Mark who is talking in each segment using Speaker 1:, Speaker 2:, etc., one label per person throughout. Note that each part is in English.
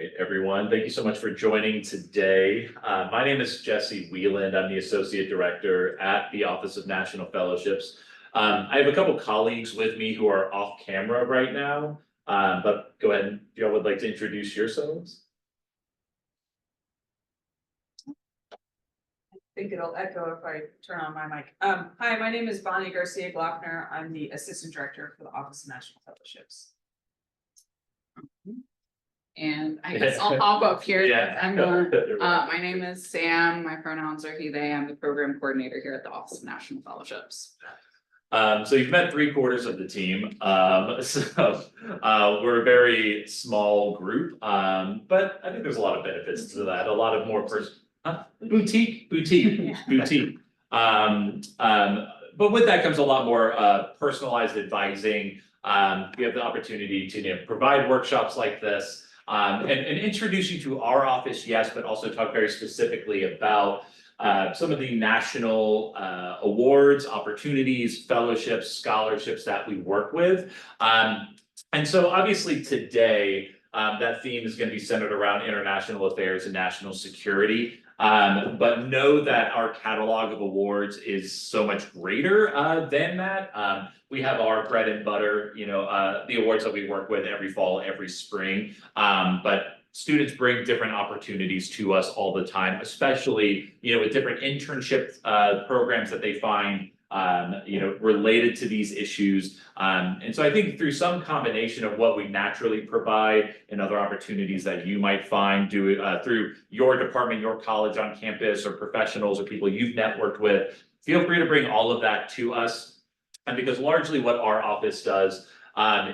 Speaker 1: right, everyone. Thank you so much for joining today. My name is Jesse Wieland. I'm the Associate Director at the Office of National Fellowships. I have a couple colleagues with me who are off camera right now, but go ahead and if y'all would like to introduce yourselves.
Speaker 2: I think it'll echo if I turn on my mic. Hi, my name is Bonnie Garcia Glockner. I'm the Assistant Director for the Office of National Fellowships.
Speaker 3: And I guess I'll go up here.
Speaker 1: Yeah.
Speaker 3: I'm going, my name is Sam. My pronouns are he, they. I'm the program coordinator here at the Office of National Fellowships.
Speaker 1: So you've met 3/4 of the team. We're a very small group, but I think there's a lot of benefits to that. A lot of more boutique. But with that comes a lot more personalized advising. We have the opportunity to provide workshops like this. And introduce you to our office, yes, but also talk very specifically about some of the national awards, opportunities, fellowships, scholarships that we work with. And so obviously today, that theme is going to be centered around international affairs and national security. But know that our catalog of awards is so much greater than that. We have our bread and butter, the awards that we work with every fall, every spring. But students bring different opportunities to us all the time, especially, with different internship programs that they find related to these issues. And so I think through some combination of what we naturally provide and other opportunities that you might find through your department, your college on campus, or professionals or people you've networked with, feel free to bring all of that to us. And because largely what our office does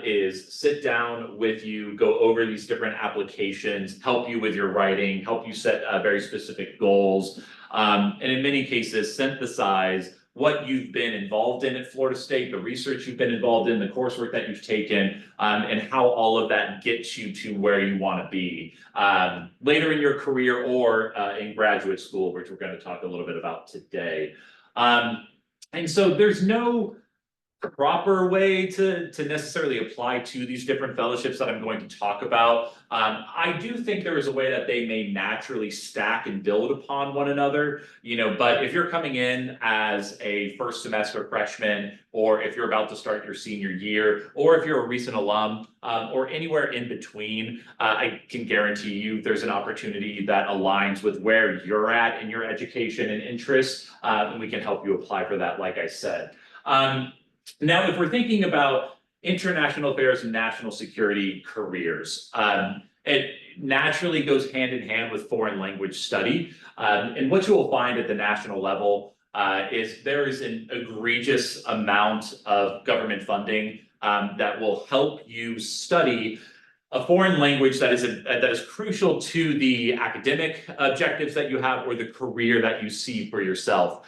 Speaker 1: is sit down with you, go over these different applications, help you with your writing, help you set very specific goals, and in many cases synthesize what you've been involved in at Florida State, the research you've been involved in, the coursework that you've taken, and how all of that gets you to where you want to be later in your career or in graduate school, which we're going to talk a little bit about today. And so there's no proper way to necessarily apply to these different fellowships that I'm going to talk about. I do think there is a way that they may naturally stack and build upon one another, but if you're coming in as a first semester freshman, or if you're about to start your senior year, or if you're a recent alum, or anywhere in between, I can guarantee you there's an opportunity that aligns with where you're at in your education and interests, and we can help you apply for that, like I said. Now, if we're thinking about international affairs and national security careers, it naturally goes hand in hand with foreign language study. And what you will find at the national level is there is an egregious amount of government funding that will help you study a foreign language that is crucial to the academic objectives that you have or the career that you see for yourself.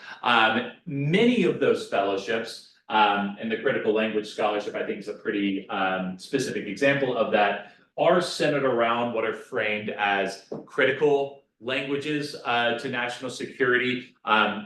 Speaker 1: Many of those fellowships, and the Critical Language Scholarship, I think, is a pretty specific example of that, are centered around what are framed as critical languages to national security,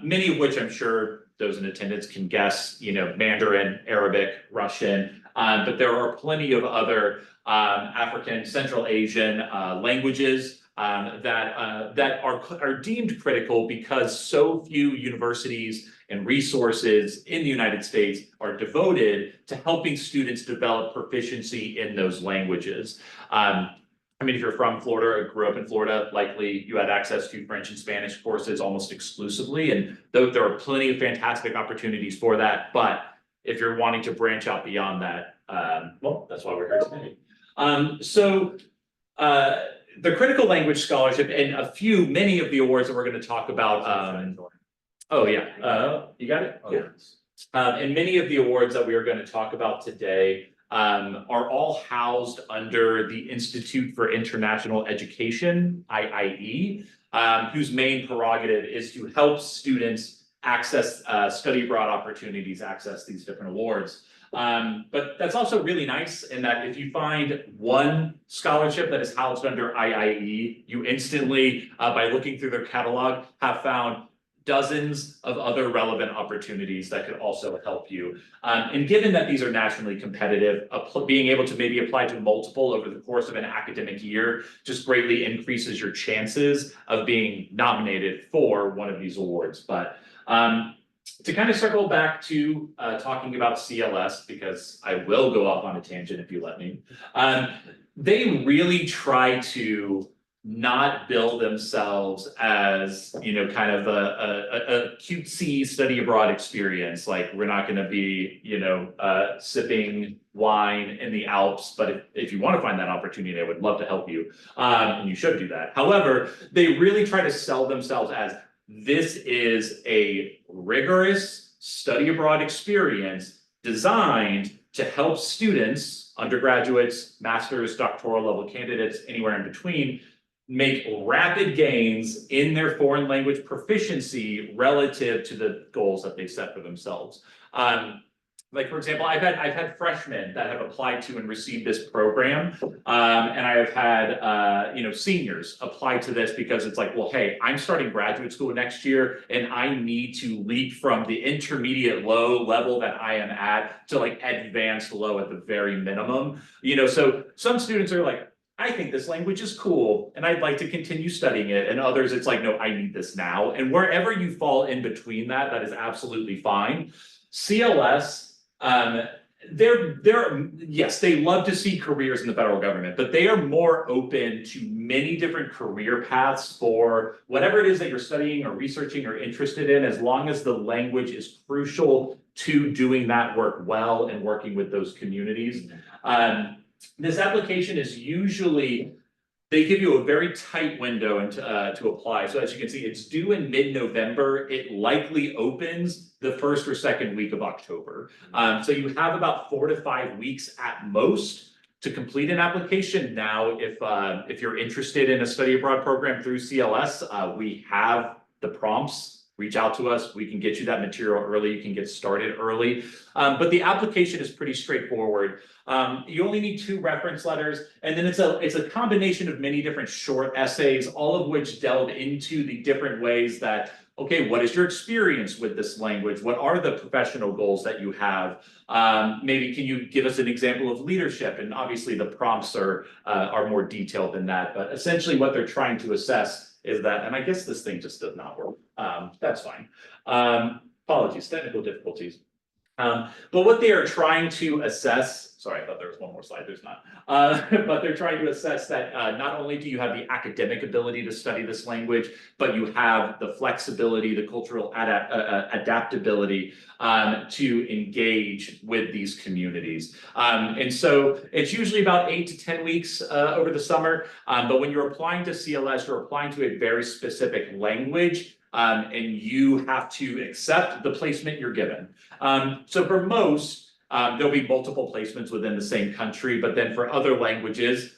Speaker 1: many of which I'm sure those in attendance can guess, Mandarin, Arabic, Russian, but there are plenty of other African, Central Asian languages that are deemed critical because so few universities and resources in the United States are devoted to helping students develop proficiency in those languages. If you're from Florida or grew up in Florida, likely you had access to French and Spanish courses almost exclusively, and though there are plenty of fantastic opportunities for that, but if you're wanting to branch out beyond that, well, that's why we're here today. The Critical Language Scholarship and many of the awards that we're going to talk about. Oh yeah, you got it? Yeah. And many of the awards that we are going to talk about today are all housed under the Institute for International Education, IIE, whose main prerogative is to help students access study abroad opportunities, access these different awards. But that's also really nice in that if you find one scholarship that is housed under IIE, you instantly, by looking through their catalog, have found dozens of other relevant opportunities that could also help you. And given that these are nationally competitive, being able to maybe apply to multiple over the course of an academic year just greatly increases your chances of being nominated for one of these awards. But to kind of circle back to talking about CLS, because I will go off on a tangent if you let me, they really try to not bill themselves as, you know, kind of a cutesy study abroad experience. Like, we're not going to be, you know, sipping wine in the Alps, but if you want to find that opportunity, I would love to help you, and you should do that. However, they really try to sell themselves as this is a rigorous study abroad experience designed to help students, undergraduates, master's, doctoral level candidates, anywhere in between, make rapid gains in their foreign language proficiency relative to the goals that they set for themselves. Like, for example, I've had freshmen that have applied to and received this program, and I have had you know, seniors apply to this because it's like, well, hey, I'm starting graduate school next year, and I need to leap from the intermediate low level that I am at to like advanced low at the very minimum. You know, so some students are like, I think this language is cool and I'd like to continue studying it. And others, it's like, no, I need this now. And wherever you fall in between that, that is absolutely fine. CLS, yes, they love to see careers in the federal government, but they are more open to many different career paths for whatever it is that you're studying or researching or interested in, as long as the language is crucial to doing that work well and working with those communities. This application is usually, they give you a very tight window to apply. So as you can see, it's due in mid-November. It likely opens the first or second week of October. So you have about 4 to 5 weeks at most to complete an application. Now, if you're interested in a study abroad program through CLS, we have the prompts. Reach out to us. We can get you that material early. You can get started early. But the application is pretty straightforward. You only need 2 reference letters, and then it's a combination of many different short essays, all of which delve into the different ways that, okay, what is your experience with this language? What are the professional goals that you have? Maybe can you give us an example of leadership? And obviously the prompts are more detailed than that, but essentially what they're trying to assess is that, and I guess this thing just does not work. That's fine. Apologies, technical difficulties. But what they are trying to assess, sorry, I thought there was one more slide, there's not. But they're trying to assess that not only do you have the academic ability to study this language, but you have the flexibility, the cultural adaptability to engage with these communities. And so it's usually about 8 to 10 weeks over the summer. But when you're applying to CLS, you're applying to a very specific language. And you have to accept the placement you're given. So for most, there'll be multiple placements within the same country, but then for other languages,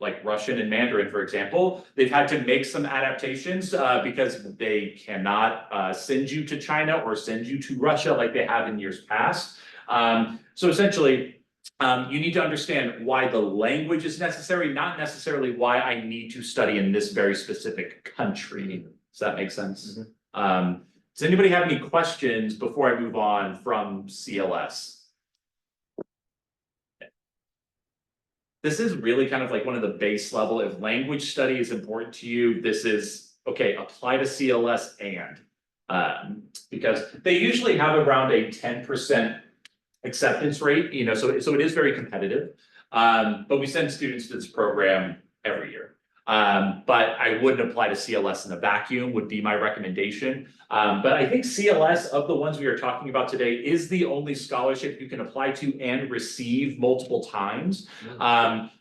Speaker 1: like Russian and Mandarin, for example, they've had to make some adaptations because they cannot send you to China or send you to Russia like they have in years past. So essentially, you need to understand why the language is necessary, not necessarily why I need to study in this very specific country. Does that make sense? Mm-hmm. Does anybody have any questions before I move on from CLS? This is really kind of like one of the base level. If language study is important to you, this is, okay, apply to CLS and, because they usually have around a 10% acceptance rate, you know, so it is very competitive. But we send students to this program every year. But I wouldn't apply to CLS in a vacuum would be my recommendation. But I think CLS, of the ones we are talking about today, is the only scholarship you can apply to and receive multiple times.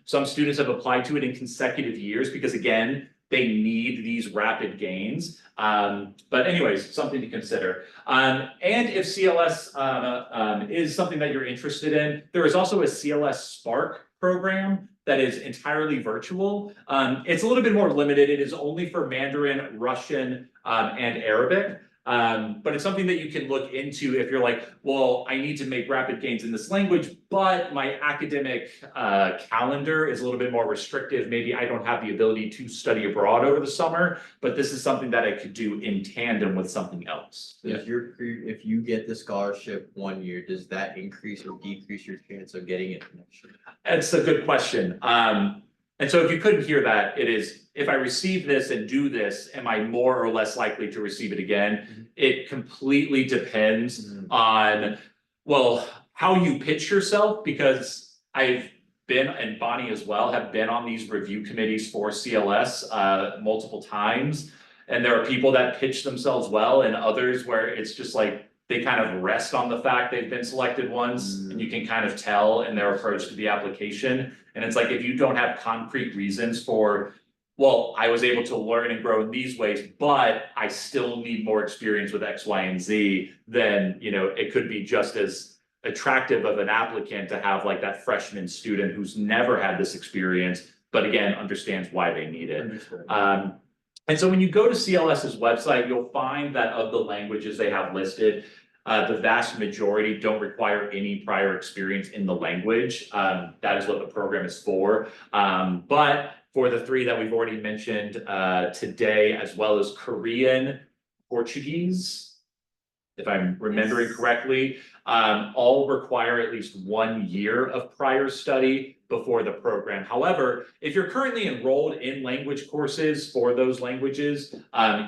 Speaker 1: Some students have applied to it in consecutive years because, again, they need these rapid gains. But anyways, something to consider. And if CLS is something that you're interested in, there is also a CLS Spark program that is entirely virtual. It's a little bit more limited. It is only for Mandarin, Russian, and Arabic. But it's something that you can look into if you're like, well, I need to make rapid gains in this language, but my academic calendar is a little bit more restrictive. Maybe I don't have the ability to study abroad over the summer, but this is something that I could do in tandem with something else.
Speaker 4: If you get the scholarship 1 year, does that increase or decrease your chance of getting it next year?
Speaker 1: That's a good question. And so if you couldn't hear that, it is, if I receive this and do this, am I more or less likely to receive it again? It completely depends on, well, how you pitch yourself, because I've been, and Bonnie as well, have been on these review committees for CLS multiple times. And there are people that pitch themselves well and others where it's just like, they kind of rest on the fact they've been selected once, and you can kind of tell in their approach to the application. And it's like, if you don't have concrete reasons for, well, I was able to learn and grow in these ways, but I still need more experience with X, Y, and Z, then, you know, it could be just as attractive of an applicant to have like that freshman student who's never had this experience, but again, understands why they need it. And so when you go to CLS's website, you'll find that of the languages they have listed, the vast majority don't require any prior experience in the language. That is what the program is for. But for the three that we've already mentioned today, as well as Korean, Portuguese, if I'm remembering correctly, all require at least 1 year of prior study before the program. However, if you're currently enrolled in language courses for those languages,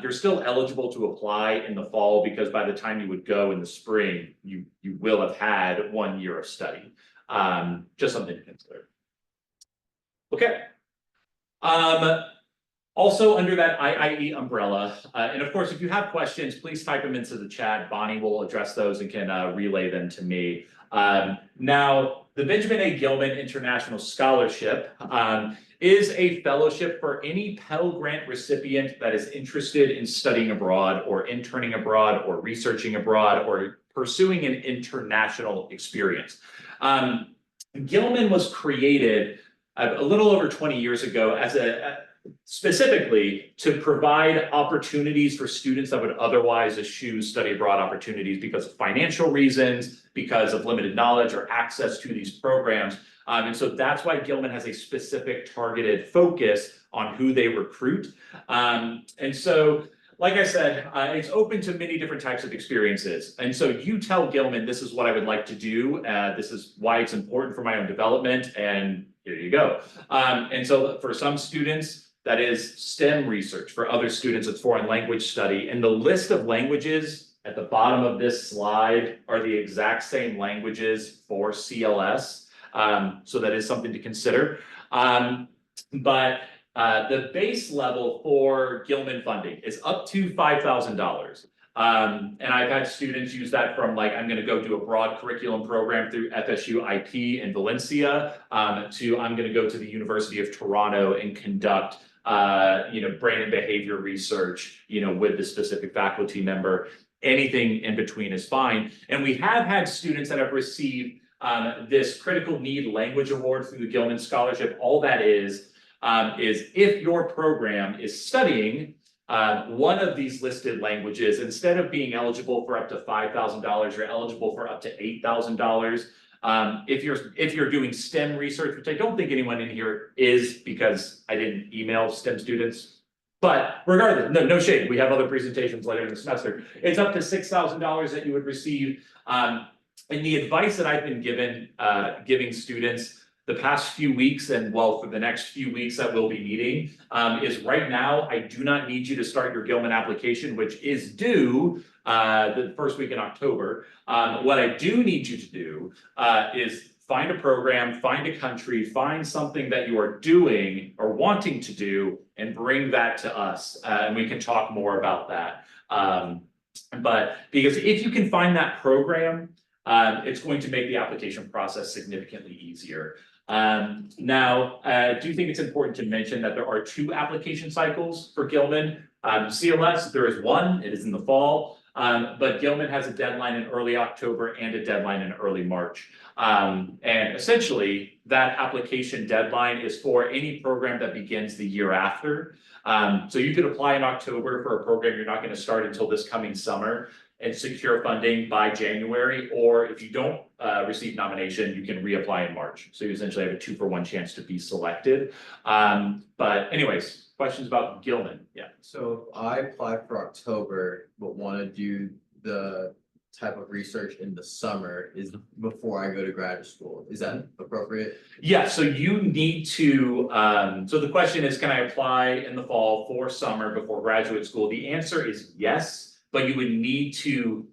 Speaker 1: you're still eligible to apply in the fall, because by the time you would go in the spring, you will have had 1 year of study. Just something to consider. Okay. Also under that IIE umbrella, and of course, if you have questions, please type them into the chat. Bonnie will address those and can relay them to me. Now, the Benjamin A. Gilman International Scholarship is a fellowship for any Pell Grant recipient that is interested in studying abroad or interning abroad or researching abroad or pursuing an international experience. Gilman was created a little over 20 years ago as specifically to provide opportunities for students that would otherwise eschew study abroad opportunities because of financial reasons, because of limited knowledge or access to these programs. And so that's why Gilman has a specific targeted focus on who they recruit. And so, like I said, it's open to many different types of experiences. And so you tell Gilman, this is what I would like to do. This is why it's important for my own development. And here you go. And so for some students, that is STEM research. For other students, it's foreign language study. And the list of languages at the bottom of this slide are the exact same languages for CLS. So that is something to consider. But the base level for Gilman funding is up to $5,000. And I've had students use that from like, I'm going to go do a broad curriculum program through FSU IP in Valencia, to I'm going to go to the University of Toronto and conduct brain and behavior research, with the specific faculty member. Anything in between is fine. And we have had students that have received this critical need language award through the Gilman Scholarship. All that is if your program is studying one of these listed languages, instead of being eligible for up to $5,000, you're eligible for up to $8,000. If you're doing STEM research, which I don't think anyone in here is, because I didn't email STEM students, but regardless, no shade, we have other presentations later in the semester. It's up to $6,000 that you would receive. And the advice that I've been giving students the past few weeks, and well, for the next few weeks that we'll be meeting, is right now, I do not need you to start your Gilman application, which is due the first week in October. What I do need you to do is find a program, find a country, find something that you are doing or wanting to do, and bring that to us, and we can talk more about that. But because if you can find that program, it's going to make the application process significantly easier. Now, I do think it's important to mention that there are 2 application cycles for Gilman. CLS, there is one, it is in the fall. But Gilman has a deadline in early October and a deadline in early March. And essentially, that application deadline is for any program that begins the year after. So you could apply in October for a program you're not gonna start until this coming summer and secure funding by January, or if you don't receive nomination, you can reapply in March. So you essentially have a 2-for-1 chance to be selected. But anyways, questions about Gilman? Yeah.
Speaker 4: So if I apply for October, but wanna do the type of research in the summer is before I go to graduate school, is that appropriate?
Speaker 1: Yeah, so you need to, so the question is, can I apply in the fall for summer before graduate school? The answer is yes, but you would need to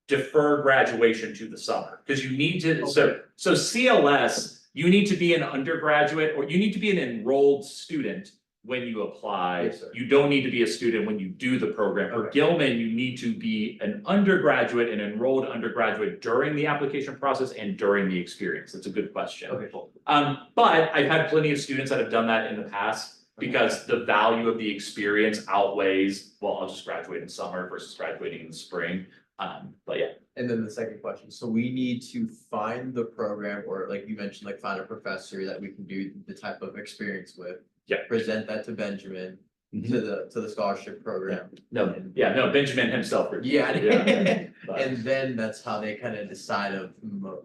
Speaker 1: defer graduation to the summer, because you need to, so CLS, you need to be an undergraduate, or you need to be an enrolled student when you apply.
Speaker 4: Yes, sir.
Speaker 1: You don't need to be a student when you do the program. For
Speaker 4: Okay.
Speaker 1: Gilman, you need to be an undergraduate, an enrolled undergraduate during the application process and during the experience. That's a good question.
Speaker 4: Okay, cool.
Speaker 1: But I've had plenty of students that have done that in the past, because the value of the experience outweighs, well, I'll just graduate in summer versus graduating in the spring. But yeah.
Speaker 4: And then the second question, so we need to find the program, or like you mentioned, like find a professor that we can do the type of experience with.
Speaker 1: Yeah.
Speaker 4: Present that to Benjamin, to the scholarship program.
Speaker 1: No, yeah, no, Benjamin himself.
Speaker 4: Yeah.
Speaker 1: Yeah. But-
Speaker 4: And then that's how they kind of decide of,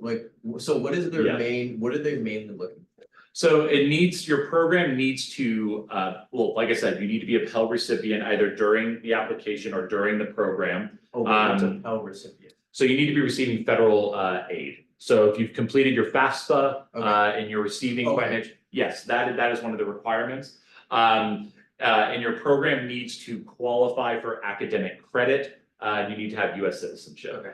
Speaker 4: like, so what is
Speaker 1: Yeah.
Speaker 4: what are they mainly looking for?
Speaker 1: So your program needs to, well, like I said, you need to be a Pell recipient either during the application or during the program.
Speaker 4: Oh, it's a Pell recipient.
Speaker 1: So you need to be receiving federal aid. So if you've completed your FAFSA
Speaker 4: Okay.
Speaker 1: and you're receiving
Speaker 4: Okay.
Speaker 1: financial, yes, that is one of the requirements. And your program needs to qualify for academic credit. You need to have US citizenship.
Speaker 4: Okay.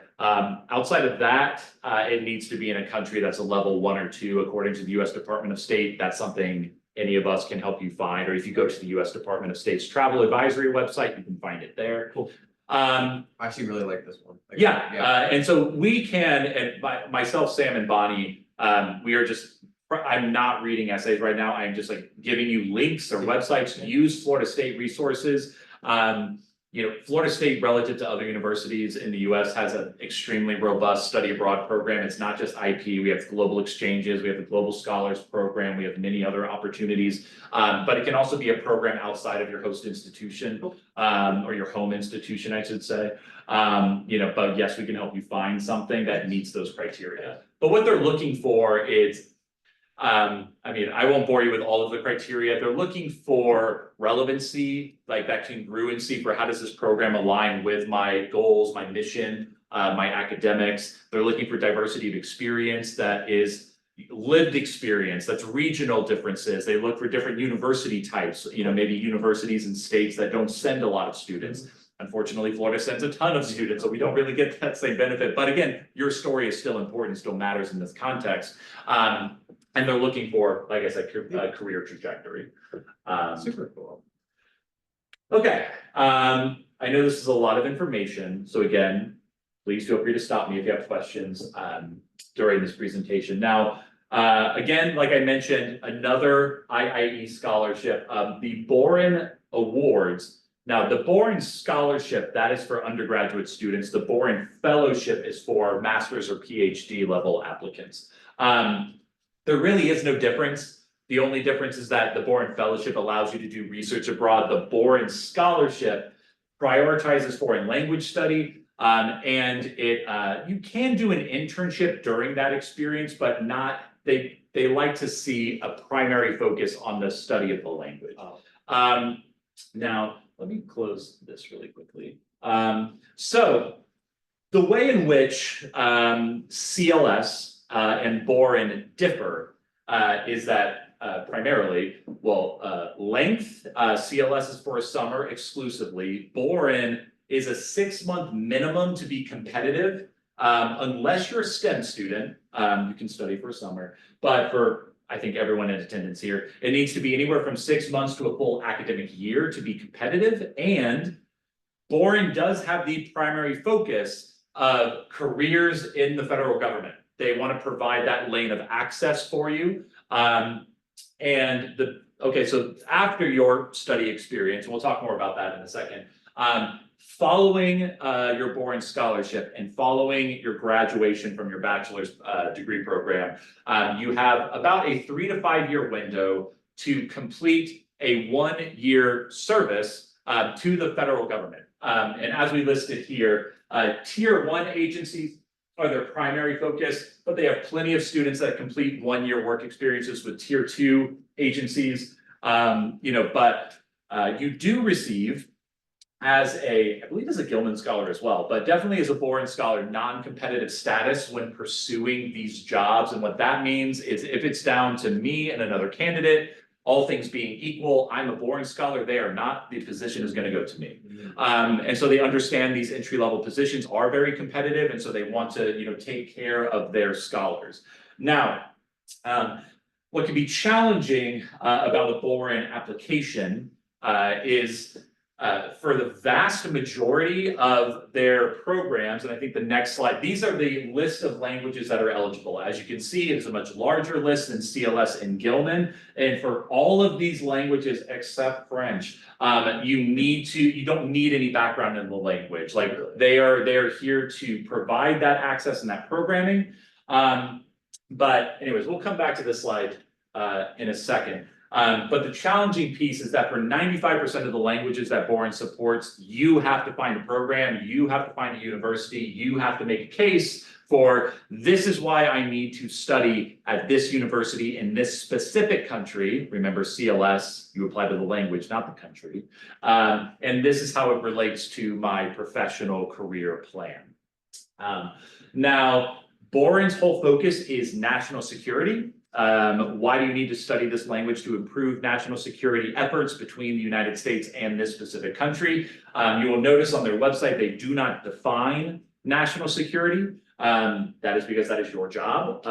Speaker 1: Outside of that, it needs to be in a country that's a level 1 or 2 according to the US Department of State. That's something any of us can help you find, or if you go to the US Department of State's travel advisory website, you can find it there.
Speaker 4: Cool.
Speaker 1: Um,
Speaker 4: I actually really like this one. Like,
Speaker 1: yeah, and so we can, and myself, Sam and Bonnie, we are just, I'm not reading essays right now. I'm just like giving you links or websites, use Florida State resources. You know, Florida State relative to other universities in the US has an extremely robust study abroad program. It's not just IP, we have global exchanges, we have the Global Scholars Program, we have many other opportunities. But it can also be a program outside of your host institution, or your home institution, I should say. You know, but yes, we can help you find something that meets those criteria. But what they're looking for is, I mean, I won't bore you with all of the criteria. They're looking for relevancy, like that congruency for how does this program align with my goals, my mission, my academics. They're looking for diversity of experience that is lived experience, that's regional differences. They look for different university types, you know, maybe universities and states that don't send a lot of students. Unfortunately, Florida sends a ton of students, so we don't really get that same benefit. But again, your story is still important, still matters in this context. And they're looking for, like I said, career trajectory.
Speaker 4: Super cool.
Speaker 1: Okay, I know this is a lot of information, so again, please feel free to stop me if you have questions during this presentation. Now, again, like I mentioned, another IIE scholarship, the Boren Awards. Now, the Boren Scholarship, that is for undergraduate students. The Boren Fellowship is for master's or PhD level applicants. There really is no difference. The only difference is that the Boren Fellowship allows you to do research abroad. The Boren Scholarship prioritizes foreign language study. And it you can do an internship during that experience, but not, they like to see a primary focus on the study of the language. Now, let me close this really quickly. So the way in which CLS and Boren differ is that primarily, well, length, CLS is for a summer exclusively. Boren is a 6-month minimum to be competitive. Unless you're a STEM student, you can study for a summer, but for I think everyone in attendance here, it needs to be anywhere from 6 months to a full academic year to be competitive. And Boren does have the primary focus of careers in the federal government. They want to provide that lane of access for you. Okay, so after your study experience, and we'll talk more about that in a second, following your Boren Scholarship and following your graduation from your bachelor's degree program, you have about a 3 to 5 year window to complete a 1 year service to the federal government. And as we listed here, tier 1 agencies are their primary focus, but they have plenty of students that complete 1 year work experiences with tier 2 agencies. But you do receive as I believe as a Gilman Scholar as well, but definitely as a Boren Scholar, non-competitive status when pursuing these jobs. And what that means is if it's down to me and another candidate, all things being equal, I'm a Boren Scholar, they are not, the position is gonna go to me. And so they understand these entry-level positions are very competitive, and so they want to, take care of their scholars. Now, what can be challenging about the Boren application is for the vast majority of their programs, and I think the next slide, these are the list of languages that are eligible. As you can see, it's a much larger list than CLS and Gilman. And for all of these languages except French, you don't need any background in the language. Like they're here to provide that access and that programming. But anyways, we'll come back to this slide in a second. But the challenging piece is that for 95% of the languages that Boren supports, you have to find a program, you have to find a university, you have to make a case for this is why I need to study at this university in this specific country. Remember CLS, you apply to the language, not the country. And this is how it relates to my professional career plan. Now, Boren's whole focus is national security. Why do you need to study this language? To improve national security efforts between the United States and this specific country. You will notice on their website, they do not define national security. That is because that is your job,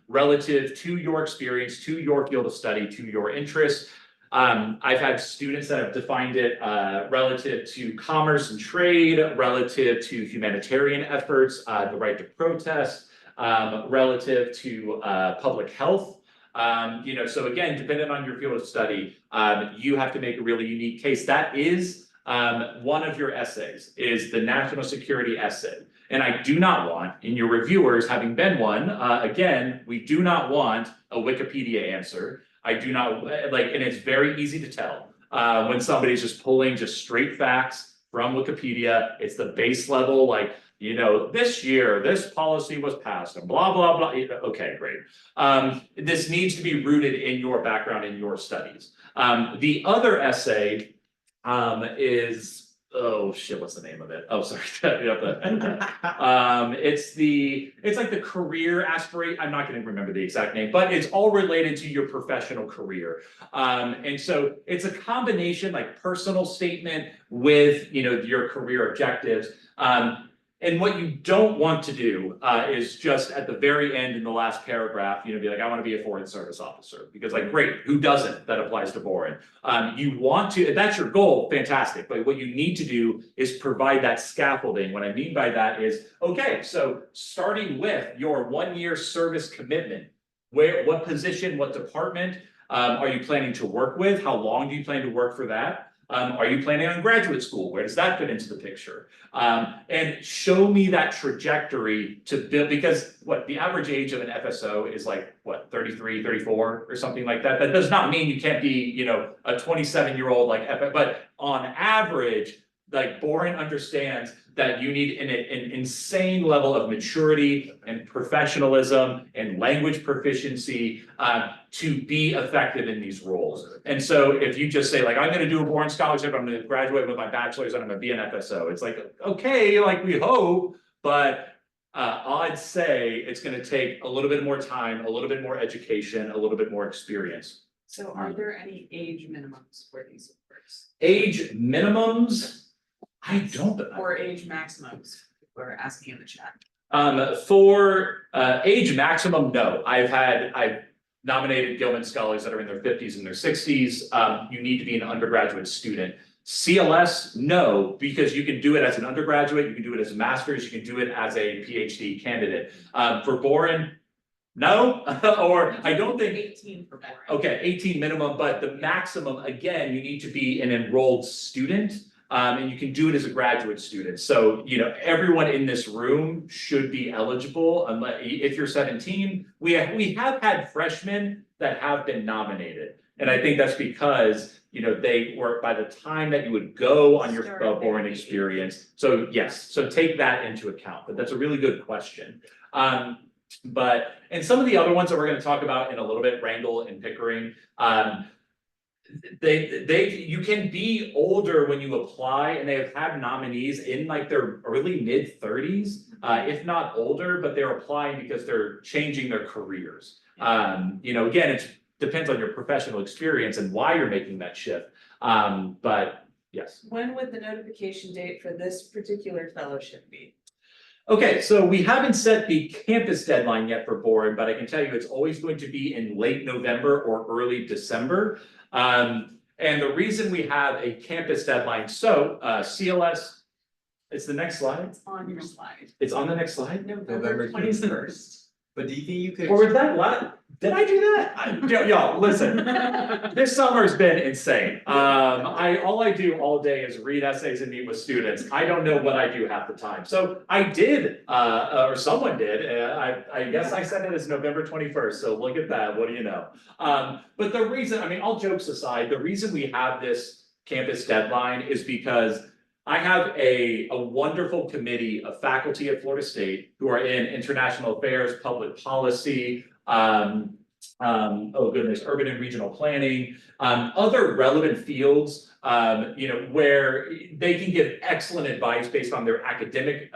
Speaker 1: relative to your experience, to your field of study, to your interests. I've had students that have defined it relative to commerce and trade, relative to humanitarian efforts, the right to protest, relative to public health. So again, depending on your field of study, you have to make a really unique case. That is one of your essays, is the national security essay. And I do not want, in your reviewers, having been one, again, we do not want a Wikipedia answer. I do not, and it's very easy to tell when somebody's just pulling just straight facts from Wikipedia. It's the base level, this year, this policy was passed and blah, blah, blah. Okay, great. This needs to be rooted in your background, in your studies. The other essay is, oh shit, what's the name of it? Oh, sorry. It's like the career aspiration. I'm not going to remember the exact name, but it's all related to your professional career. And so it's a combination, like personal statement with, your career objectives. And what you don't want to do is just at the very end in the last paragraph, be like, I want to be a foreign service officer, because great, who doesn't? That applies to Boren. You want to, if that's your goal, fantastic. But what you need to do is provide that scaffolding. What I mean by that is, okay, so starting with your 1 year service commitment, what position, what department are you planning to work with? How long do you plan to work for that? Are you planning on graduate school? Where does that fit into the picture? And show me that trajectory to build, because the average age of an FSO is 33, 34 or something like that. That does not mean you can't be, a 27-year-old but on average, Boren understands that you need an insane level of maturity and professionalism and language proficiency to be effective in these roles. And so if you just say I'm going to do a Boren Scholarship, I'm going to graduate with my bachelor's and I'm going to be an FSO, it's okay, we hope, but I'd say it's going to take a little bit more time, a little bit more education, a little bit more experience.
Speaker 2: So are there any age minimums for these works?
Speaker 1: Age minimums? I don't.
Speaker 2: Or age maximums, we're asking in the chat.
Speaker 1: For age maximum, no. I've nominated Gilman Scholars that are in their 50s and their 60s. You need to be an undergraduate student. CLS, no, because you can do it as an undergraduate, you can do it as a master's, you can do it as a PhD candidate. For Boren, no, or I don't think.
Speaker 2: 18 for Boren.
Speaker 1: Okay, 18 minimum, but the maximum, again, you need to be an enrolled student. And you can do it as a graduate student. So, everyone in this room should be eligible unless, if you're 17. We have had freshmen that have been nominated. And I think that's because, they were, by the time that you would go on your boring experience. So yes, so take that into account, but that's a really good question. And some of the other ones that we're gonna talk about in a little bit, Wrangell and Pickering, you can be older when you apply, and they have had nominees in like their early mid-30s, if not older, but they're applying because they're changing their careers. Again, it depends on your professional experience and why you're making that shift. But yes.
Speaker 2: When would the notification date for this particular fellowship be?
Speaker 1: Okay, so we haven't set the campus deadline yet for Boren, but I can tell you it's always going to be in late November or early December. And the reason we have a campus deadline, so CLS, it's the next slide.
Speaker 2: It's on your slide.
Speaker 1: It's on the next slide.
Speaker 2: November 21st.
Speaker 4: But do you think you could?
Speaker 1: Or was that what? Did I do that? Y'all, listen, this summer's been insane. All I do all day is read essays and meet with students. I don't know what I do half the time. So I did, or someone did, I guess I said it as November 21st, so look at that, what do you know? But the reason, all jokes aside, the reason we have this campus deadline is because I have a wonderful committee of faculty at Florida State who are in international affairs, public policy, urban and regional planning, other relevant fields, where they can give excellent advice based on their academic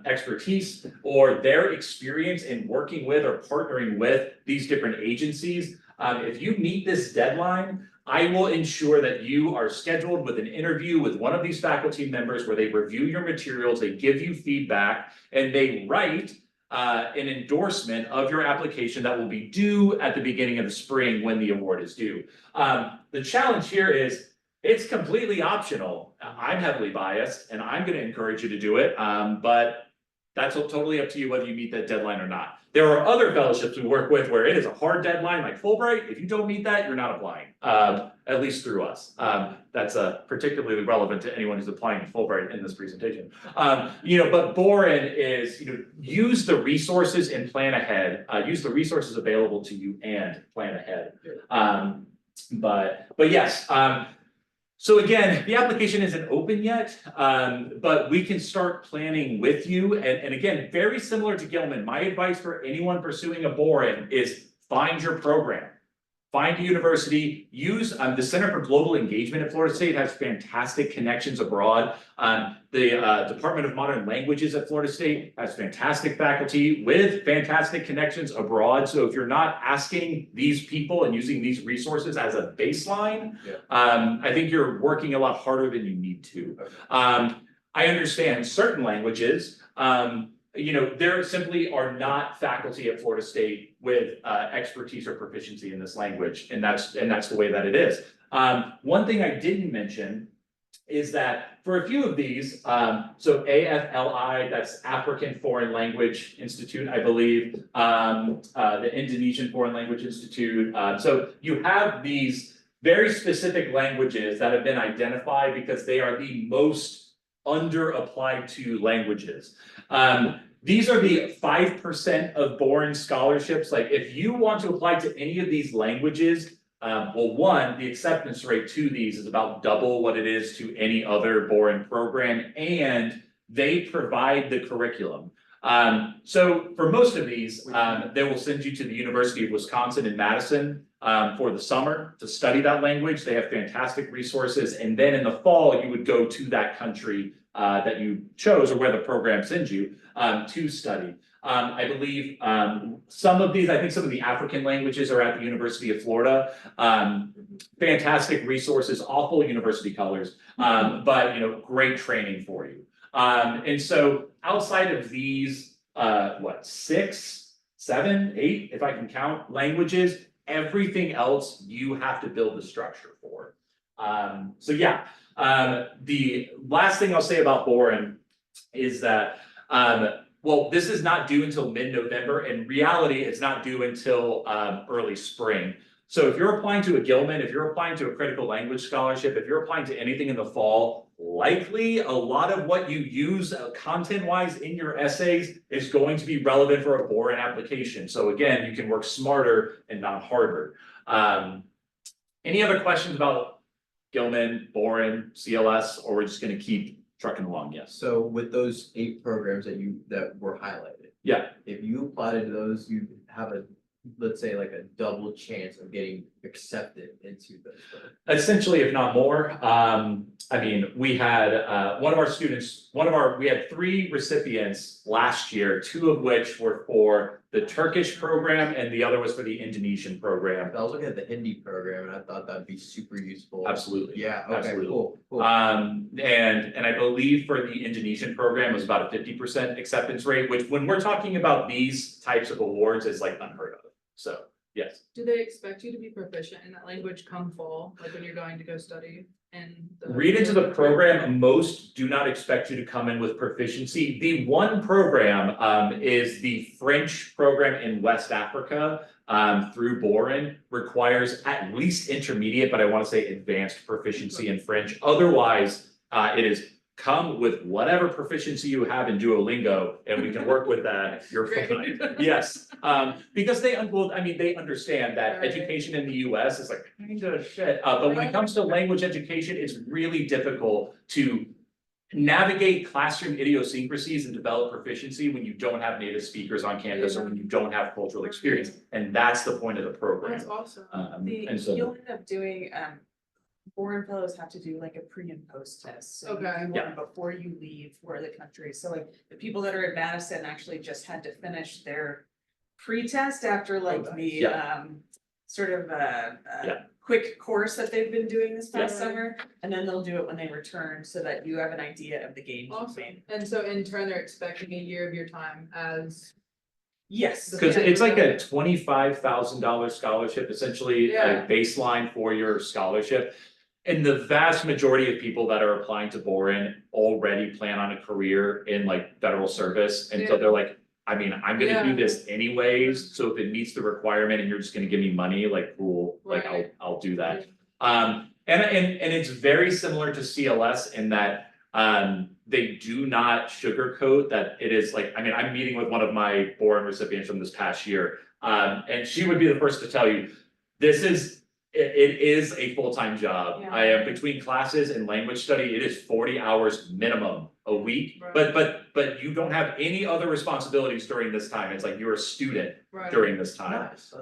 Speaker 1: expertise or their experience in working with or partnering with these different agencies. If you meet this deadline, I will ensure that you are scheduled with an interview with one of these faculty members where they review your materials, they give you feedback, and they write an endorsement of your application that will be due at the beginning of the spring when the award is due. The challenge here is it's completely optional. I'm heavily biased and I'm going to encourage you to do it, but that's totally up to you whether you meet that deadline or not. There are other fellowships we work with where it is a hard deadline, like Fulbright. If you don't meet that, you're not applying, at least through us. That's particularly relevant to anyone who's applying to Fulbright in this presentation. But Boren is, use the resources and plan ahead. Use the resources available to you and plan ahead. But yes. So again, the application isn't open yet, but we can start planning with you. And again, very similar to Gilman, my advice for anyone pursuing a Boren is find your program. Find a university, use the Center for Global Engagement at Florida State has fantastic connections abroad. The Department of Modern Languages at Florida State has fantastic faculty with fantastic connections abroad. So if you're not asking these people and using these resources as a baseline, I think you're working a lot harder than you need to. I understand certain languages, there simply are not faculty at Florida State with expertise or proficiency in this language, and that's the way that it is. One thing I didn't mention is that for a few of these, so AFLI, that's African Foreign Language Institute, I believe, the Indonesian Foreign Language Institute. So you have these very specific languages that have been identified because they are the most under applied to languages. These are the 5% of Boren scholarships. Like if you want to apply to any of these languages, one, the acceptance rate to these is about double what it is to any other Boren program, and they provide the curriculum. So for most of these, they will send you to the University of Wisconsin in Madison for the summer to study that language. They have fantastic resources. And then in the fall, you would go to that country that you chose or where the program sends you to study. I believe some of these, I think some of the African languages are at the University of Florida. Fantastic resources, awful university colors, but great training for you. And so outside of these, 6, 7, 8, if I can count languages, everything else you have to build the structure for. So yeah, the last thing I'll say about Boren is that, this is not due until mid-November. In reality, it's not due until early spring. So if you're applying to a Gilman, if you're applying to a critical language scholarship, if you're applying to anything in the fall, likely a lot of what you use content-wise in your essays is going to be relevant for a Boren application. So again, you can work smarter and not harder. Any other questions about Gilman, Boren, CLS, or we're just gonna keep trucking along? Yes.
Speaker 4: So with those 8 programs that were highlighted.
Speaker 1: Yeah.
Speaker 4: If you apply to those, you have a, let's say like a double chance of getting accepted into those. programs.
Speaker 1: Essentially, if not more, I mean, we had, one of our students, we had 3 recipients last year, 2 of which were for the Turkish program and the other was for the Indonesian program.
Speaker 4: I was looking at the Hindi program and I thought that'd be super useful.
Speaker 1: Absolutely.
Speaker 4: Yeah, okay,
Speaker 1: Absolutely.
Speaker 4: cool.
Speaker 1: And I believe for the Indonesian program was about a 50% acceptance rate, which when we're talking about these types of awards is like unheard of. So, yes.
Speaker 5: Do they expect you to be proficient in that language come fall, like when you're going to go study in the?
Speaker 1: Read into the program, most do not expect you to come in with proficiency. The one program is the French program in West Africa through Boren, requires at least intermediate, but I want to say advanced proficiency in French. Otherwise, it is come with whatever proficiency you have in Duolingo and we can work with that. You're fine. Yes, because they understand that
Speaker 5: Right.
Speaker 1: education in the US is like kind of shit. But when it comes to language education, it's really difficult to navigate classroom idiosyncrasies and develop proficiency when you don't have native speakers on campus or when you don't have cultural experience. And that's the point of the program.
Speaker 5: That's awesome.
Speaker 1: And so.
Speaker 2: You'll end up doing, Boren fellows have to do like a pre and post test. So you
Speaker 5: Okay.
Speaker 2: do one before you leave for the country. So like the people that are at Madison actually just had to finish their pre-test after like the
Speaker 1: Yeah.
Speaker 2: sort of
Speaker 1: Yeah.
Speaker 2: quick course that they've been doing this past
Speaker 5: Yeah.
Speaker 2: summer. And then they'll do it when they return so that you have an idea of the game. you've
Speaker 5: Awesome.
Speaker 2: made.
Speaker 5: And so in turn, they're expecting a year of your time as.
Speaker 2: Yes.
Speaker 1: Cause it's like a $25,000 scholarship, essentially
Speaker 5: Yeah.
Speaker 1: a baseline for your scholarship. And the vast majority of people that are applying to Boren already plan on a career in like federal service, and so
Speaker 5: Yeah.
Speaker 1: they're like, I mean, I'm gonna do
Speaker 5: Yeah.
Speaker 1: this anyways, so if it meets the requirement and you're just gonna give me money, like, cool, like,
Speaker 5: Right.
Speaker 1: I'll do that. And it's very similar to CLS in that, they do not sugarcoat that it is like, I mean, I'm meeting with one of my Boren recipients from this past year. And she would be the first to tell you, it is a full-time job.
Speaker 2: Yeah.
Speaker 1: I am between classes and language study, it is 40 hours minimum a week.
Speaker 5: Right.
Speaker 1: But you don't have any other responsibilities during this time. It's like you're a student
Speaker 5: Right.
Speaker 1: during this time.
Speaker 4: Nice.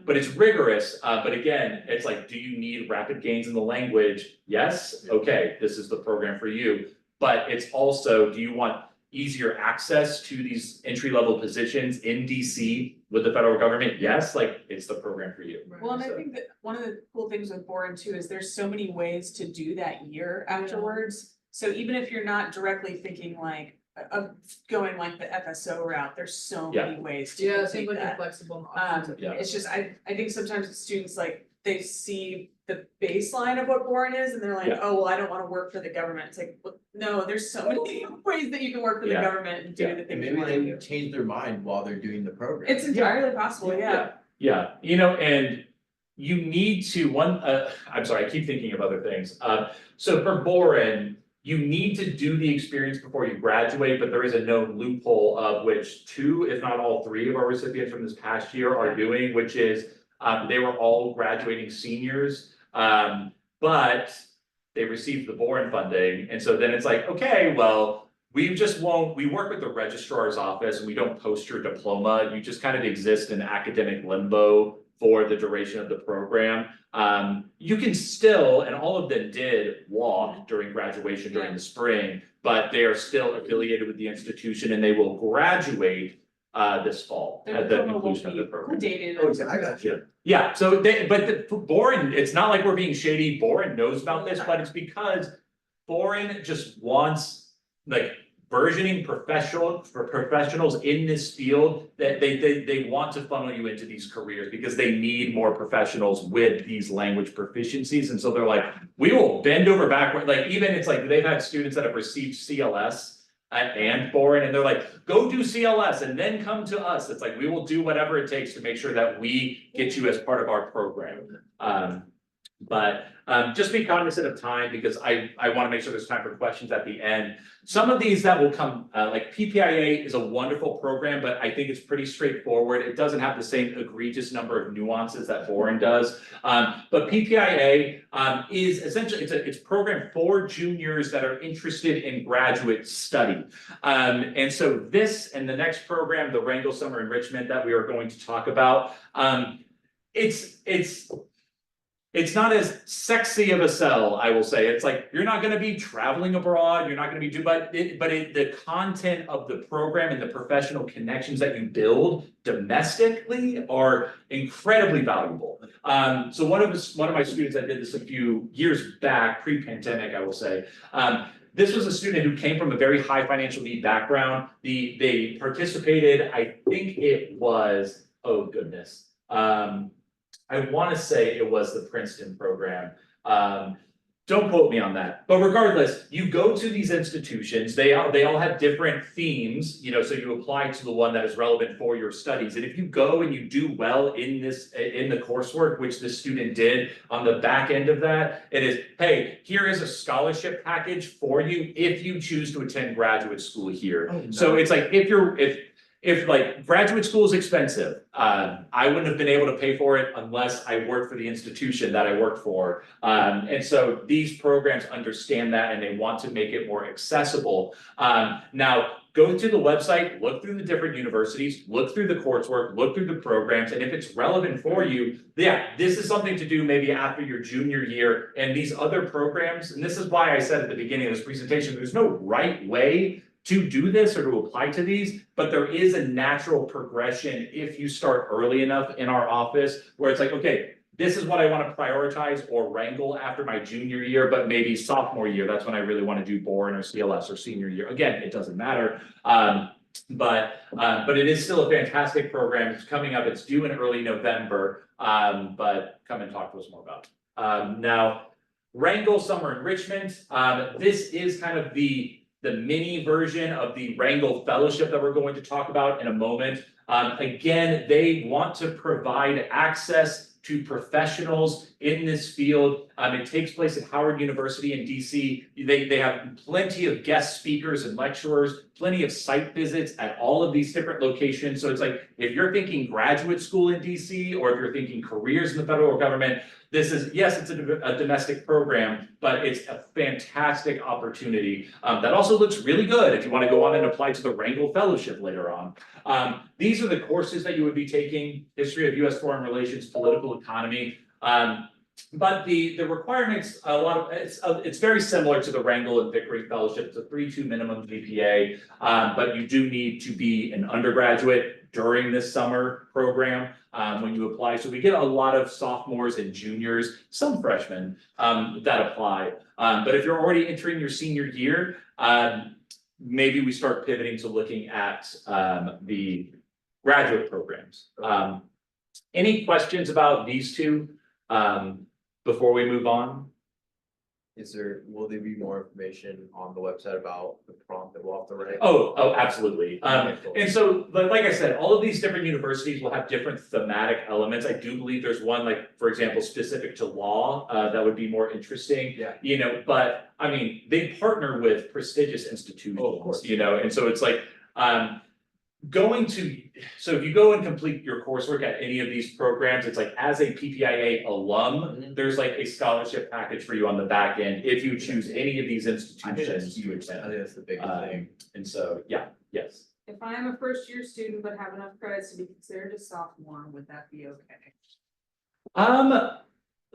Speaker 1: But it's rigorous, but again, it's like, do you need rapid gains in the language? Yes, okay, this is the program for you. But it's also, do you want easier access to these entry-level positions in DC with the federal government? Yes, like, it's the program for you.
Speaker 5: Right.
Speaker 2: Well, and I
Speaker 5: So-
Speaker 2: think that one of the cool things with Boren too is there's so many ways to do that year afterwards. So even if you're not directly thinking like of going like the FSO route, there's so many ways to
Speaker 5: Yeah, it
Speaker 2: take
Speaker 5: seems like
Speaker 2: that.
Speaker 5: a flexible option.
Speaker 1: Yeah.
Speaker 2: It's just, I think sometimes the students like, they see the baseline of what Boren is and they're like,
Speaker 1: Yeah.
Speaker 2: oh, well, I don't wanna work for the government. It's like, well, no, there's so many ways that you can work for the
Speaker 1: Yeah.
Speaker 2: government and do
Speaker 1: Yeah.
Speaker 2: the
Speaker 4: And
Speaker 2: things you
Speaker 4: maybe
Speaker 2: wanna
Speaker 4: they
Speaker 2: do.
Speaker 4: change their mind while they're doing the program.
Speaker 2: It's entirely possible, yeah.
Speaker 1: Yeah, you know, and you need to, I'm sorry, I keep thinking of other things. So for Boren, you need to do the experience before you graduate, but there is a known loophole of which 2, if not all 3 of our recipients from this past year are doing, which is, they were all graduating seniors. But they received the Boren funding, and so then it's like, okay, well, we work with the registrar's office and we don't post your diploma, you just kind of exist in academic limbo for the duration of the program. You can still, and all of them did walk during graduation during the spring, but they are still affiliated with the institution and they will graduate this fall
Speaker 2: Their
Speaker 1: at the
Speaker 2: diploma will
Speaker 1: conclusion of the
Speaker 2: be
Speaker 1: program.
Speaker 2: dated.
Speaker 4: Oh, I got you.
Speaker 1: Yeah, so Boren, it's not like we're being shady, Boren knows about this, but it's because Boren just wants like burgeoning professionals in this field that they want to funnel you into these careers because they need more professionals with these language proficiencies. And so they're like, we will bend over backward, like even it's like they've had students that have received CLS and Boren, and they're like, go do CLS and then come to us. It's like, we will do whatever it takes to make sure that we get you as part of our program. But just be cognizant of time because I want to make sure there's time for questions at the end. Some of these that will come, like PPIA is a wonderful program, but I think it's pretty straightforward. It doesn't have the same egregious number of nuances that Boren does. But PPIA is essentially, it's a program for juniors that are interested in graduate study. And so this and the next program, the Wrangell Summer Enrichment that we are going to talk about, it's not as sexy of a sell, I will say. It's like, you're not gonna be traveling abroad, you're not gonna be the content of the program and the professional connections that you build domestically are incredibly valuable. So one of my students that did this a few years back, pre-pandemic, I will say, this was a student who came from a very high financial need background. They participated, I think it was, oh goodness. I want to say it was the Princeton program. Don't quote me on that. But regardless, you go to these institutions, they all have different themes, you know, so you apply to the one that is relevant for your studies. And if you go and you do well in the coursework, which the student did on the back end of that, it is, hey, here is a scholarship package for you if you choose to attend graduate school here.
Speaker 4: Oh, nice.
Speaker 1: So it's like, if like graduate school is expensive, I wouldn't have been able to pay for it unless I worked for the institution that I worked for. And so these programs understand that and they want to make it more accessible. Now, go to the website, look through the different universities, look through the coursework, look through the programs, and if it's relevant for you, yeah, this is something to do maybe after your junior year. And these other programs, and this is why I said at the beginning of this presentation, there's no right way to do this or to apply to these, but there is a natural progression if you start early enough in our office where it's like, okay, this is what I want to prioritize or wrangle after my junior year, but maybe sophomore year, that's when I really want to do Boren or CLS or senior year. Again, it doesn't matter. But it is still a fantastic program. It's coming up, it's due in early November, but come and talk to us more about it. Now, Wrangell Summer Enrichment, this is kind of the mini version of the Wrangell Fellowship that we're going to talk about in a moment. Again, they want to provide access to professionals in this field. It takes place at Howard University in DC. They have plenty of guest speakers and lecturers, plenty of site visits at all of these different locations. So it's like, if you're thinking graduate school in DC, or if you're thinking careers in the federal government, this is, yes, it's a domestic program, but it's a fantastic opportunity that also looks really good if you want to go on and apply to the Wrangell Fellowship later on. These are the courses that you would be taking: history of U.S. foreign relations, political economy. But the requirements, it's very similar to the Wrangell and Pickering Fellowship. It's a 3.2 minimum GPA, but you do need to be an undergraduate during this summer program when you apply. So we get a lot of sophomores and juniors, some freshmen that apply. But if you're already entering your senior year, maybe we start pivoting to looking at the graduate programs. Any questions about these two before we move on?
Speaker 4: Will there be more information on the website about the prompt that we'll have to write?
Speaker 1: Oh, absolutely. And so, like I said, all of these different universities will have different thematic elements. I do believe there's one, like, for example, specific to law, that would be more interesting.
Speaker 4: Yeah.
Speaker 1: You know, but I mean, they partner with prestigious institutions,
Speaker 4: Oh, of course.
Speaker 1: you know, and so it's like, so if you go and complete your coursework at any of these programs, it's like, as a PPIA alum, there's like a scholarship package for you on the back end if you choose any of these
Speaker 4: I think that's
Speaker 1: institutions you
Speaker 4: huge. I
Speaker 1: attend.
Speaker 4: think that's the biggest thing.
Speaker 1: And so, yeah, yes.
Speaker 2: If I am a first year student but have enough credits to be considered a sophomore, would that be okay?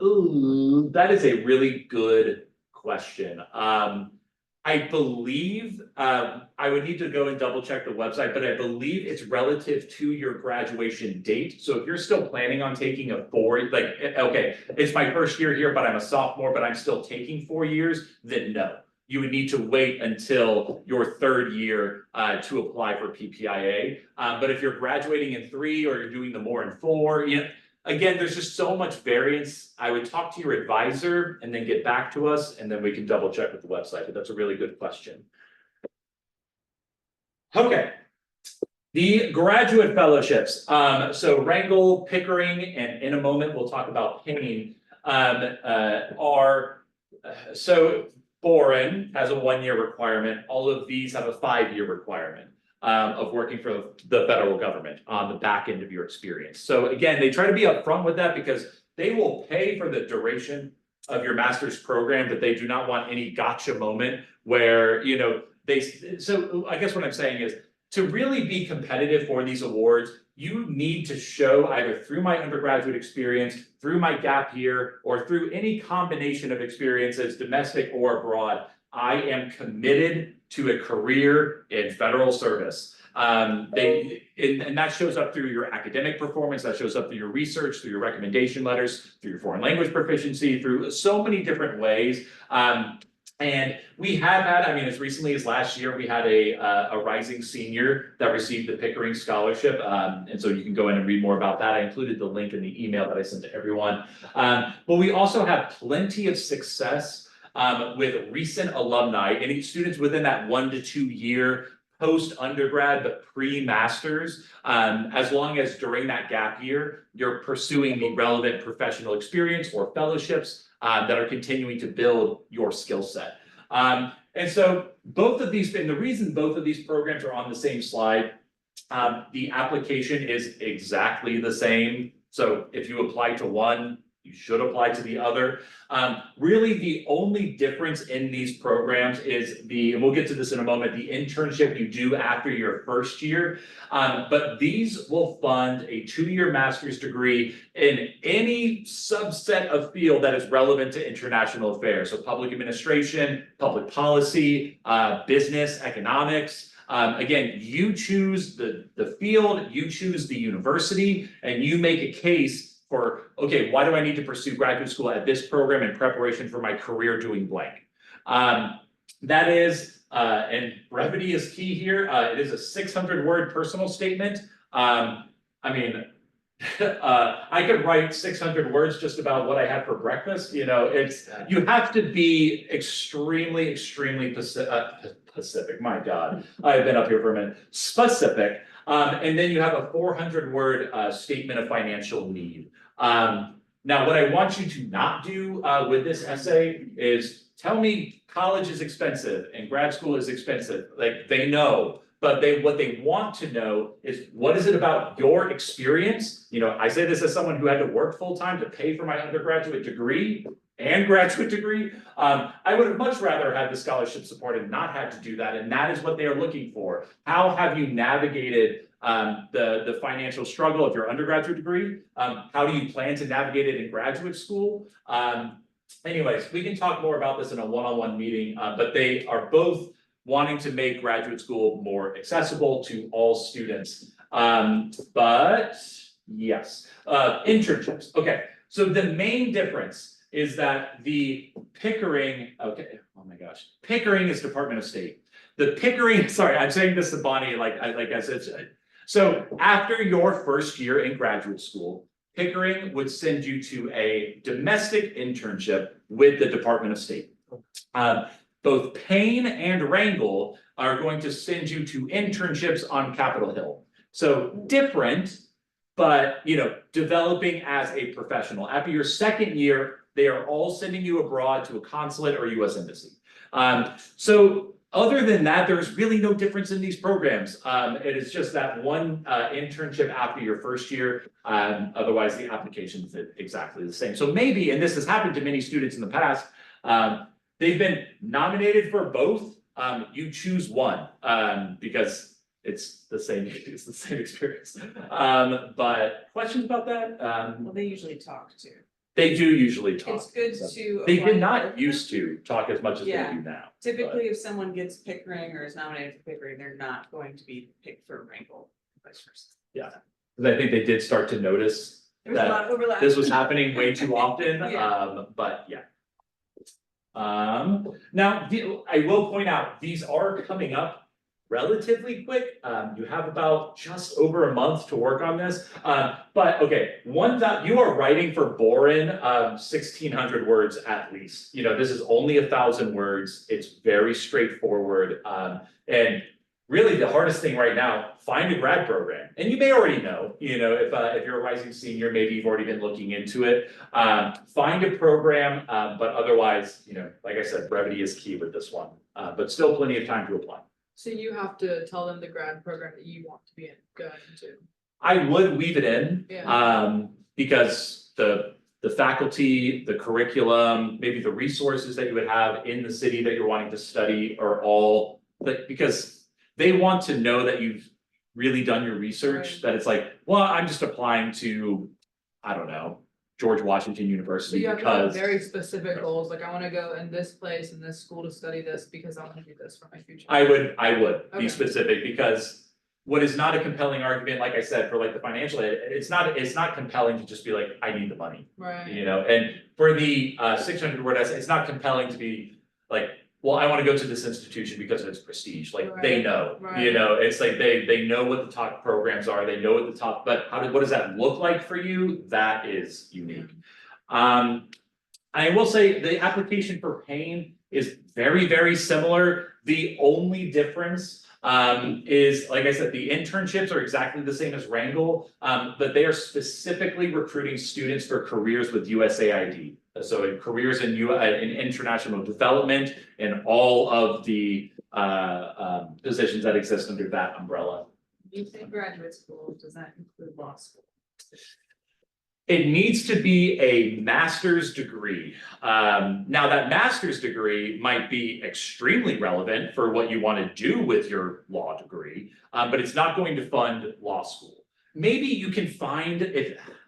Speaker 1: Ooh, that is a really good question. I believe, I would need to go and double check the website, but I believe it's relative to your graduation date. So if you're still planning on taking a okay, it's my first year here, but I'm a sophomore, but I'm still taking 4 years, then no. You would need to wait until your third year to apply for PPIA. But if you're graduating in 3 or you're doing the more in 4, you know, again, there's just so much variance. I would talk to your advisor and then get back to us, and then we can double check with the website, but that's a really good question. Okay. The graduate fellowships, so Wrangell, Pickering, and in a moment, we'll talk about Payne, so Boren has a 1-year requirement, all of these have a 5-year requirement. Of working for the federal government on the back end of your experience. So again, they try to be upfront with that because they will pay for the duration of your master's program, but they do not want any gotcha moment where, you know, so I guess what I'm saying is to really be competitive for these awards, you need to show either through my undergraduate experience, through my gap year, or through any combination of experiences, domestic or abroad, I am committed to a career in federal service. And that shows up through your academic performance, that shows up through your research, through your recommendation letters, through your foreign language proficiency, through so many different ways. And we have had, I mean, as recently as last year, we had a rising senior that received the Pickering Scholarship. And so you can go in and read more about that. I included the link in the email that I sent to everyone. But we also have plenty of success with recent alumni, any students within that 1 to 2 year post-undergrad but pre-masters, as long as during that gap year, you're pursuing the relevant professional experience or fellowships that are continuing to build your skill set. And so both of these, and the reason both of these programs are on the same slide, the application is exactly the same. So if you apply to one, you should apply to the other. Really, the only difference in these programs is and we'll get to this in a moment, the internship you do after your first year. But these will fund a 2-year master's degree in any subset of field that is relevant to international affairs. So public administration, public policy, business, economics. Again, you choose the field, you choose the university, and you make a case for, okay, why do I need to pursue graduate school at this program in preparation for my career doing blank? That is, and brevity is key here. It is a 600-word personal statement. I mean, I could write 600 words just about what I had for breakfast. You know, you have to be extremely specific. My God, I've been up here for a minute. Specific. And then you have a 400-word statement of financial need. Now, what I want you to not do with this essay is tell me college is expensive and grad school is expensive. Like, they know, but what they want to know is, what is it about your experience? You know, I say this as someone who had to work full-time to pay for my undergraduate degree and graduate degree. I would have much rather had the scholarship support and not had to do that. And that is what they are looking for. How have you navigated the financial struggle of your undergraduate degree? How do you plan to navigate it in graduate school? Anyways, we can talk more about this in a one-on-one meeting, but they are both wanting to make graduate school more accessible to all students. But yes, internships. Okay, so the main difference is that the Pickering, okay, oh my gosh, Pickering is Department of State. The Pickering, sorry, I'm saying this to Bonnie, like I said, so after your first year in graduate school, Pickering would send you to a domestic internship with the Department of State. Both Payne and Wrangell are going to send you to internships on Capitol Hill. So different, but you know, developing as a professional. After your second year, they are all sending you abroad to a consulate or US embassy. So other than that, there's really no difference in these programs. It is just that one internship after your first year. Otherwise, the applications are exactly the same. So maybe, and this has happened to many students in the past, they've been nominated for both. You choose one because it's the same experience. But questions about that?
Speaker 2: Well, they usually talk too.
Speaker 1: They do usually talk.
Speaker 2: It's good to.
Speaker 1: They
Speaker 2: apply
Speaker 1: did not
Speaker 2: for-
Speaker 1: used to talk as much as they
Speaker 2: Yeah.
Speaker 1: do now.
Speaker 2: Typically, if someone gets Pickering or is nominated for Pickering, they're not going to be picked for Wrangell, vice versa.
Speaker 1: Yeah, because I think they did start to notice
Speaker 2: There was a lot of overlap.
Speaker 1: this was happening way too often,
Speaker 2: Yeah.
Speaker 1: but yeah. Now, I will point out, these are coming up relatively quick. You have about just over a month to work on this. But okay, you are writing for Boren, 1,600 words at least. You know, this is only 1,000 words. It's very straightforward. And really the hardest thing right now, find a grad program. And you may already know, if you're a rising senior, maybe you've already been looking into it. Find a program, but otherwise, like I said, brevity is key with this one, but still plenty of time to apply.
Speaker 5: So you have to tell them the grad program that you want to be in, going into.
Speaker 1: I would weave it in,
Speaker 5: Yeah.
Speaker 1: because the faculty, the curriculum, maybe the resources that you would have in the city that you're wanting to study are all, but because they want to know that you've really done your research,
Speaker 5: Right.
Speaker 1: that it's like, well, I'm just applying to, I don't know, George Washington
Speaker 5: So
Speaker 1: University
Speaker 5: you have to have
Speaker 1: because.
Speaker 5: very specific goals, like I wanna go in this place, in this school to study this, because I wanna do this for my future.
Speaker 1: I would be
Speaker 5: Okay.
Speaker 1: specific, because what is not a compelling argument, like I said, for like the financial aid, it's not compelling to just be like, I need the money.
Speaker 5: Right.
Speaker 1: And for the 600 word essay, it's not compelling to be like, well, I wanna go to this institution because of its prestige, like they
Speaker 5: Right,
Speaker 1: know,
Speaker 5: right.
Speaker 1: it's like they know what the top programs are, they know what the top, but what does that look like for you? That is unique. I will say the application for Payne is very, very similar. The only difference is, like I said, the internships are exactly the same as Wrangle, but they are specifically recruiting students for careers with USAID. So in careers in international development and all of the positions that exist under that umbrella.
Speaker 3: You say graduate school, does that include law school?
Speaker 1: It needs to be a master's degree. Now that master's degree might be extremely relevant for what you want to do with your law degree, but it's not going to fund law school. Maybe you can find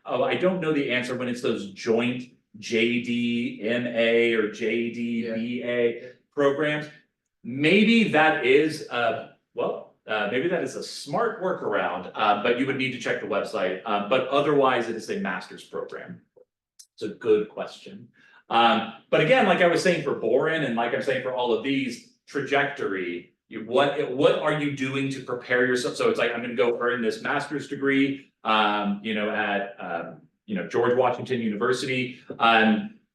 Speaker 1: I don't know the answer when it's those joint JD-MA or JD-BA programs. Maybe that is, maybe that is a smart workaround, but you would need to check the website, but otherwise it is a master's program. It's a good question. But again, like I was saying for Boren and like I'm saying for all of these, trajectory, what are you doing to prepare yourself? So it's like, I'm gonna go earn this master's degree, at George Washington University,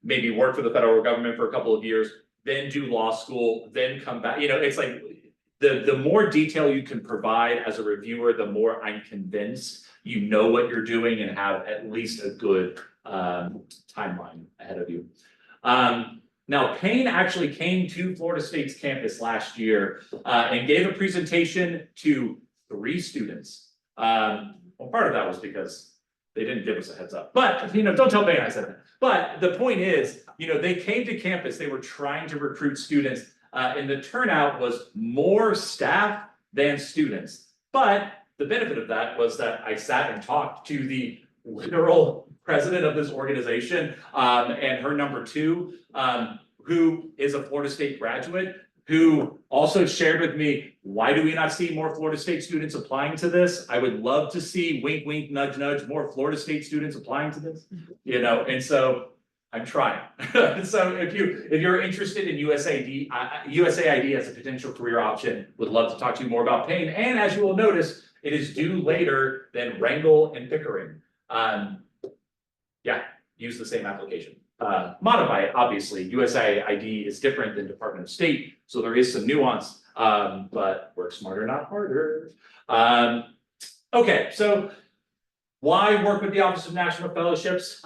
Speaker 1: maybe work for the federal government for a couple of years, then do law school, then come back, it's like, the more detail you can provide as a reviewer, the more I'm convinced you know what you're doing and have at least a good timeline ahead of you. Now, Payne actually came to Florida State's campus last year and gave a presentation to 3 students. Well, part of that was because they didn't give us a heads up, but don't tell Payne I said that. But the point is, they came to campus, they were trying to recruit students. And the turnout was more staff than students. But the benefit of that was that I sat and talked to the literal president of this organization, and her number 2, who is a Florida State graduate, who also shared with me, why do we not see more Florida State students applying to this? I would love to see, wink, wink, nudge, nudge, more Florida State students applying to this, and so I'm trying. So if you're interested in USAID as a potential career option, would love to talk to you more about Payne. And as you will notice, it is due later than Wrangle and Pickering. Use the same application. Modify it, obviously. USAID is different than Department of State, so there is some nuance, but work smarter, not harder. Okay, so why work with the Office of National Fellowships?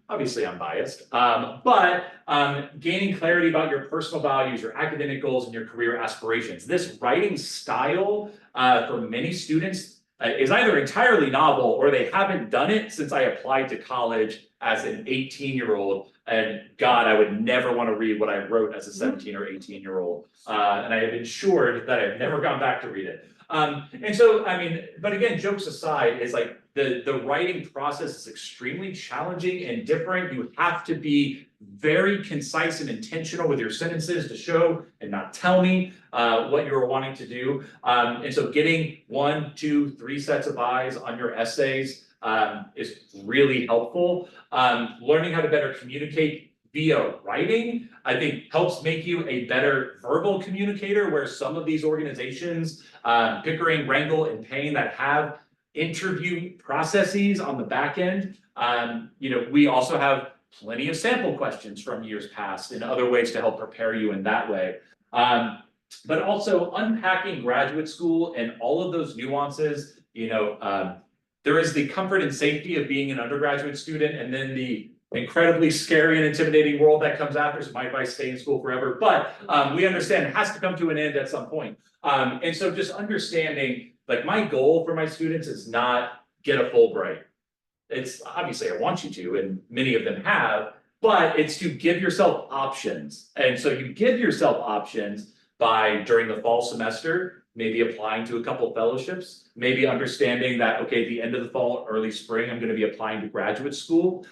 Speaker 1: Obviously I'm biased, but gaining clarity about your personal values, your academic goals, and your career aspirations. This writing style for many students is either entirely novel or they haven't done it since I applied to college as an 18-year-old. And God, I would never want to read what I wrote as a 17 or 18-year-old. And I have ensured that I've never gone back to read it. And so, but again, jokes aside, is like the writing process is extremely challenging and different. You have to be very concise and intentional with your sentences to show and not tell me what you're wanting to do. And so getting 1, 2, 3 sets of eyes on your essays is really helpful. Learning how to better communicate via writing, I think, helps make you a better verbal communicator, where some of these organizations, Pickering, Wrangle, and Payne, that have interview processes on the back end, we also have plenty of sample questions from years past and other ways to help prepare you in that way. But also unpacking graduate school and all of those nuances, there is the comfort and safety of being an undergraduate student, and then the incredibly scary and intimidating world that comes after. So my advice, stay in school forever, but we understand it has to come to an end at some point. And so just understanding, like, my goal for my students is not get a Fulbright. It's obviously I want you to, and many of them have, but it's to give yourself options. And so you give yourself options by, during the fall semester, maybe applying to a couple fellowships, maybe understanding that, okay, at the end of the fall, early spring, I'm gonna be applying to graduate school.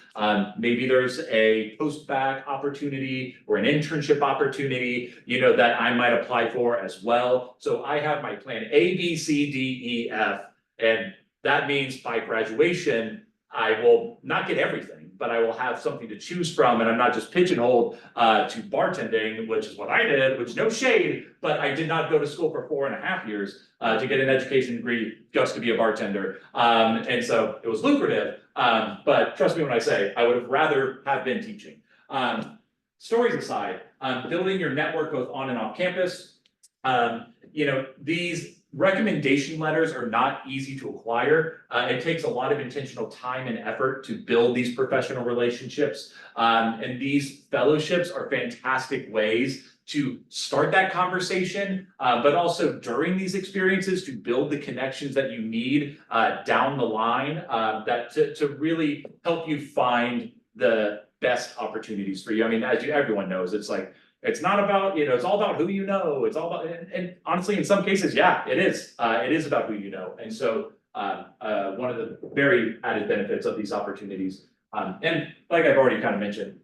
Speaker 1: Maybe there's a post-bac opportunity or an internship opportunity, that I might apply for as well. So I have my plan A, B, C, D, E, F, and that means by graduation, I will not get everything, but I will have something to choose from, and I'm not just pigeonholed to bartending, which is what I did, which no shade, but I did not go to school for 4.5 years to get an education degree just to be a bartender. And so it was lucrative, but trust me when I say I would have rather have been teaching. Stories aside, building your network both on and off campus. These recommendation letters are not easy to acquire. It takes a lot of intentional time and effort to build these professional relationships. And these fellowships are fantastic ways to start that conversation, but also during these experiences to build the connections that you need down the line that to really help you find the best opportunities for you. I mean, as everyone knows, it's like, it's not about, it's all about who you know. It's all about, and honestly, in some cases, yeah, it is. It is about who you know. And so one of the very added benefits of these opportunities, and like I've already kind of mentioned,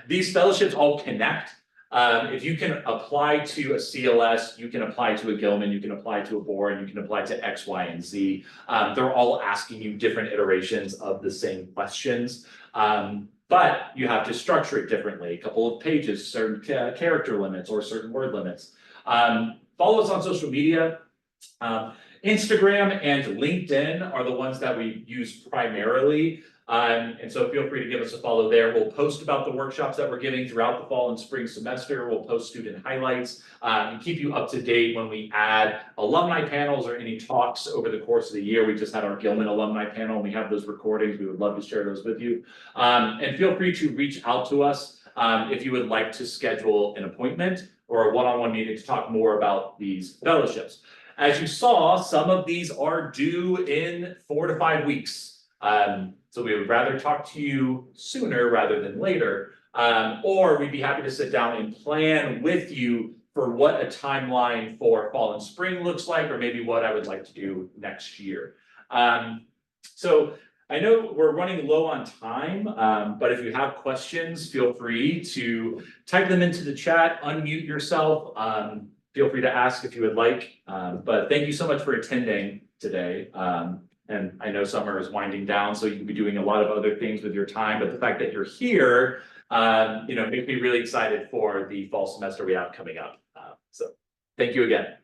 Speaker 1: these fellowships all connect. If you can apply to a CLS, you can apply to a Gilman, you can apply to a Boren, you can apply to X, Y, and Z. They're all asking you different iterations of the same questions. But you have to structure it differently, a couple of pages, certain character limits or certain word limits. Follow us on social media. Instagram and LinkedIn are the ones that we use primarily. And so feel free to give us a follow there. We'll post about the workshops that we're giving throughout the fall and spring semester. We'll post student highlights and keep you up to date when we add alumni panels or any talks over the course of the year. We just had our Gilman alumni panel and we have those recordings. We would love to share those with you. And feel free to reach out to us if you would like to schedule an appointment or a one-on-one meeting to talk more about these fellowships. As you saw, some of these are due in 4 to 5 weeks. So we would rather talk to you sooner rather than later, or we'd be happy to sit down and plan with you for what a timeline for fall and spring looks like, or maybe what I would like to do next year. So I know we're running low on time, but if you have questions, feel free to type them into the chat, unmute yourself. Feel free to ask if you would like, but thank you so much for attending today. And I know summer is winding down, so you can be doing a lot of other things with your time, but the fact that you're here, makes me really excited for the fall semester we have coming up. So thank you again.